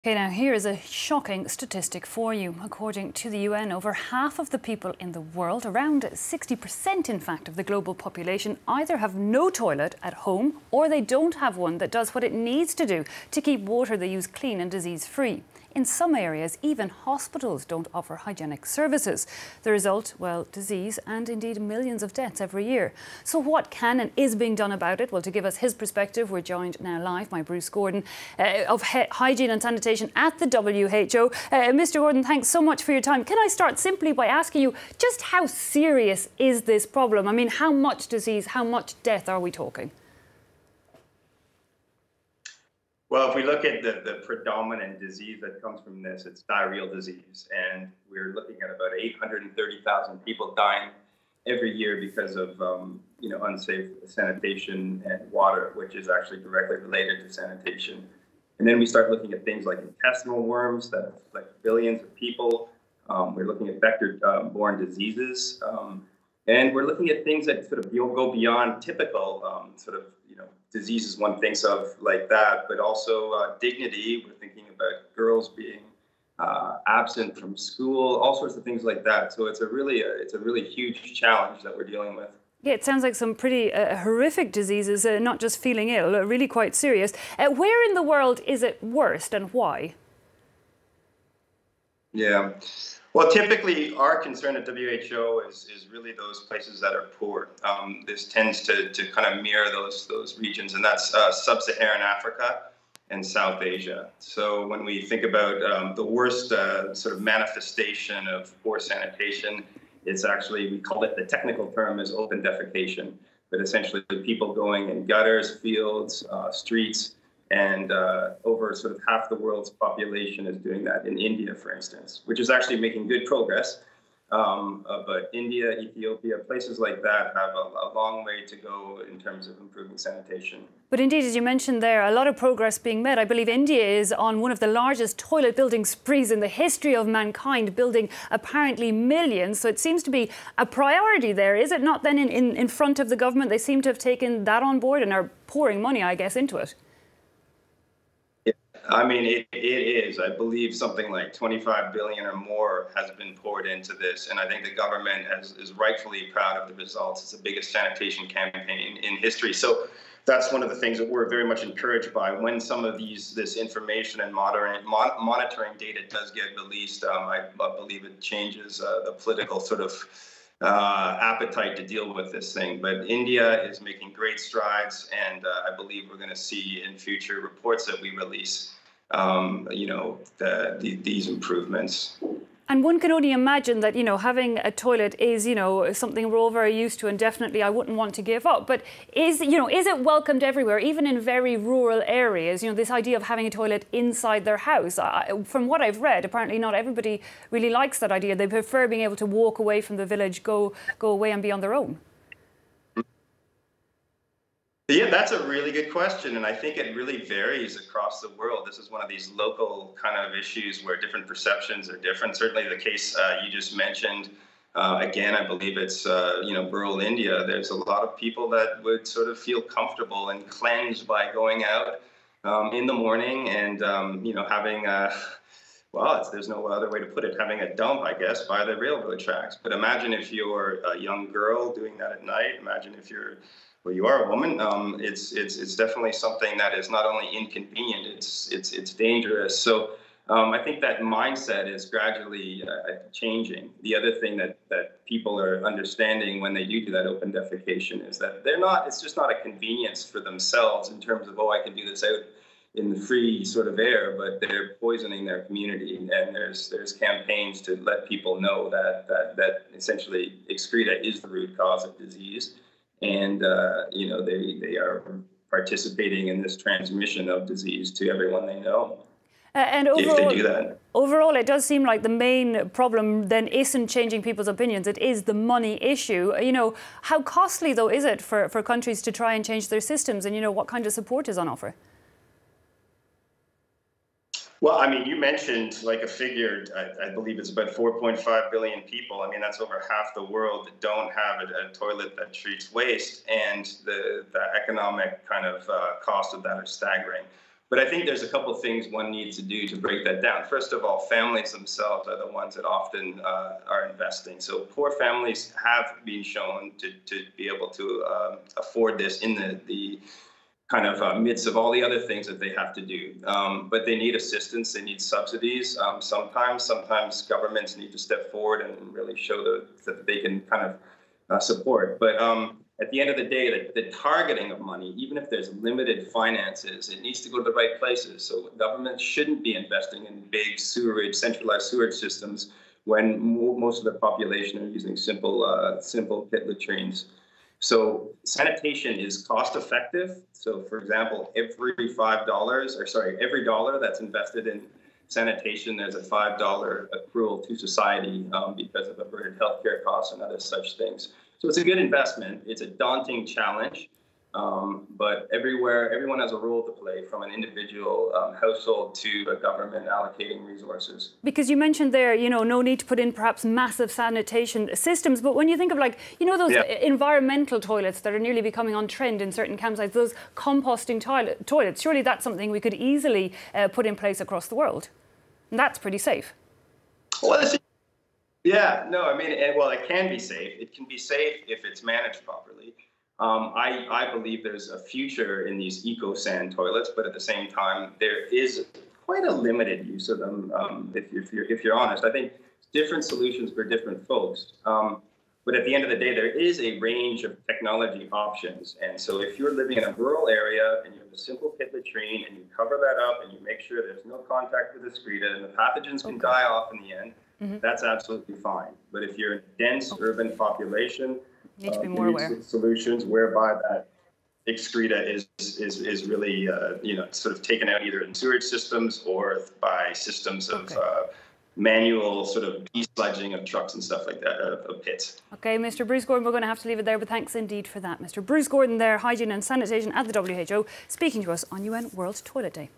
Okay, now here is a shocking statistic for you. According to the UN, over half of the people in the world, around 60% in fact of the global population, either have no toilet at home or they don't have one that does what it needs to do to keep water they use clean and disease-free. In some areas, even hospitals don't offer hygienic services. The result, well, disease and indeed millions of deaths every year. So what can and is being done about it? Well, to give us his perspective, we're joined now live by Bruce Gordon of Hygiene and Sanitation at the WHO. Mr. Gordon, thanks so much for your time. Can I start simply by asking you, just how serious is this problem? I mean, how much disease, how much death are we talking? Well, if we look at the predominant disease that comes from this, it's diarrheal disease. And we're looking at about 830,000 people dying every year because of unsafe sanitation and water, which is actually directly related to sanitation. And then we start looking at things like intestinal worms that affect billions of people. We're looking at vector-borne diseases. And we're looking at things that sort of go beyond typical diseases one thinks of like that, but also dignity. We're thinking about girls being absent from school, all sorts of things like that. So it's a really huge challenge that we're dealing with. Yeah, it sounds like some pretty horrific diseases, not just feeling ill, really quite serious. Where in the world is it worst and why? Yeah. Well, typically our concern at WHO is really those places that are poor. This tends to kind of mirror those regions, and that's sub-Saharan Africa and South Asia. So when we think about the worst sort of manifestation of poor sanitation, it's actually, we call it, the technical term is open defecation, but essentially people going in gutters, fields, streets, and over sort of half the world's population is doing that in India, for instance, which is actually making good progress. But India, Ethiopia, places like that have a long way to go in terms of improving sanitation. But indeed, as you mentioned there, a lot of progress being made. I believe India is on one of the largest toilet building sprees in the history of mankind, building apparently millions. So it seems to be a priority there. Is it not then in front of the government? They seem to have taken that on board and are pouring money, I guess, into it. I mean, it is. I believe something like 25 billion or more has been poured into this. And I think the government is rightfully proud of the results. It's the biggest sanitation campaign in history. So that's one of the things that we're very much encouraged by. When some of this information and monitoring data does get released, I believe it changes the political sort of appetite to deal with this thing. But India is making great strides, and I believe we're going to see in future reports that we release, these improvements. And one can only imagine that, having a toilet is, something we're all very used to, and definitely I wouldn't want to give up. But is it welcomed everywhere, even in very rural areas? This idea of having a toilet inside their house. From what I've read, apparently not everybody really likes that idea. They prefer being able to walk away from the village, go away and be on their own. Yeah, that's a really good question, and I think it really varies across the world. This is one of these local kind of issues where different perceptions are different. Certainly the case you just mentioned, again, I believe it's, rural India. There's a lot of people that would sort of feel comfortable and cleansed by going out in the morning and, having there's no other way to put it, having a dump, I guess, by the railroad tracks. But imagine if you're a young girl doing that at night. Imagine if you are a woman. It's definitely something that is not only inconvenient, it's dangerous. So I think that mindset is gradually changing. The other thing that people are understanding when they do that open defecation is that it's just not a convenience for themselves in terms of, I can do this out in the free sort of air, but they're poisoning their community. And there's campaigns to let people know that essentially excreta is the root cause of disease. And, they are participating in this transmission of disease to everyone they know. And overall, if they do that. Overall, it does seem like the main problem then isn't changing people's opinions. It is the money issue. How costly, though, is it for countries to try and change their systems? And, what kind of support is on offer? Well, I mean, you mentioned like a figure, I believe it's about 4.5 billion people. I mean, that's over half the world that don't have a toilet that treats waste. And the economic kind of cost of that is staggering. But I think there's a couple of things one needs to do to break that down. First of all, families themselves are the ones that often are investing. So poor families have been shown to be able to afford this in the kind of midst of all the other things that they have to do. But they need assistance, they need subsidies. Sometimes governments need to step forward and really show that they can kind of support. But at the end of the day, the targeting of money, even if there's limited finances, it needs to go to the right places. So government shouldn't be investing in big centralized sewage systems when most of the population are using simple pit latrines. So sanitation is cost effective. So for example, every dollar that's invested in sanitation, there's a $5 accrual to society because of averted healthcare costs and other such things. So it's a good investment. It's a daunting challenge, but everyone has a role to play, from an individual household to a government allocating resources. Because you mentioned there, no need to put in perhaps massive sanitation systems, but when you think of those environmental toilets that are nearly becoming on trend in certain campsites, those composting toilets, surely that's something we could easily put in place across the world. And that's pretty safe. Well, yeah, no, I mean, it can be safe. It can be safe if it's managed properly. I believe there's a future in these eco-sand toilets, but at the same time, there is quite a limited use of them. If you're honest, I think different solutions for different folks. But at the end of the day, there is a range of technology options. And so if you're living in a rural area and you have a simple pit latrine and you cover that up and you make sure there's no contact with the excreta and the pathogens can die off in the end, that's absolutely fine. But if you're in a dense urban population, you need to be more aware. Solutions whereby that excreta is really sort of taken out either in sewage systems or by systems of manual sort of desludging of trucks and stuff like that, of pits. Okay, Mr. Bruce Gordon, we're going to have to leave it there, but thanks indeed for that. Mr. Bruce Gordon there, Hygiene and Sanitation at the WHO, speaking to us on UN World Toilet Day.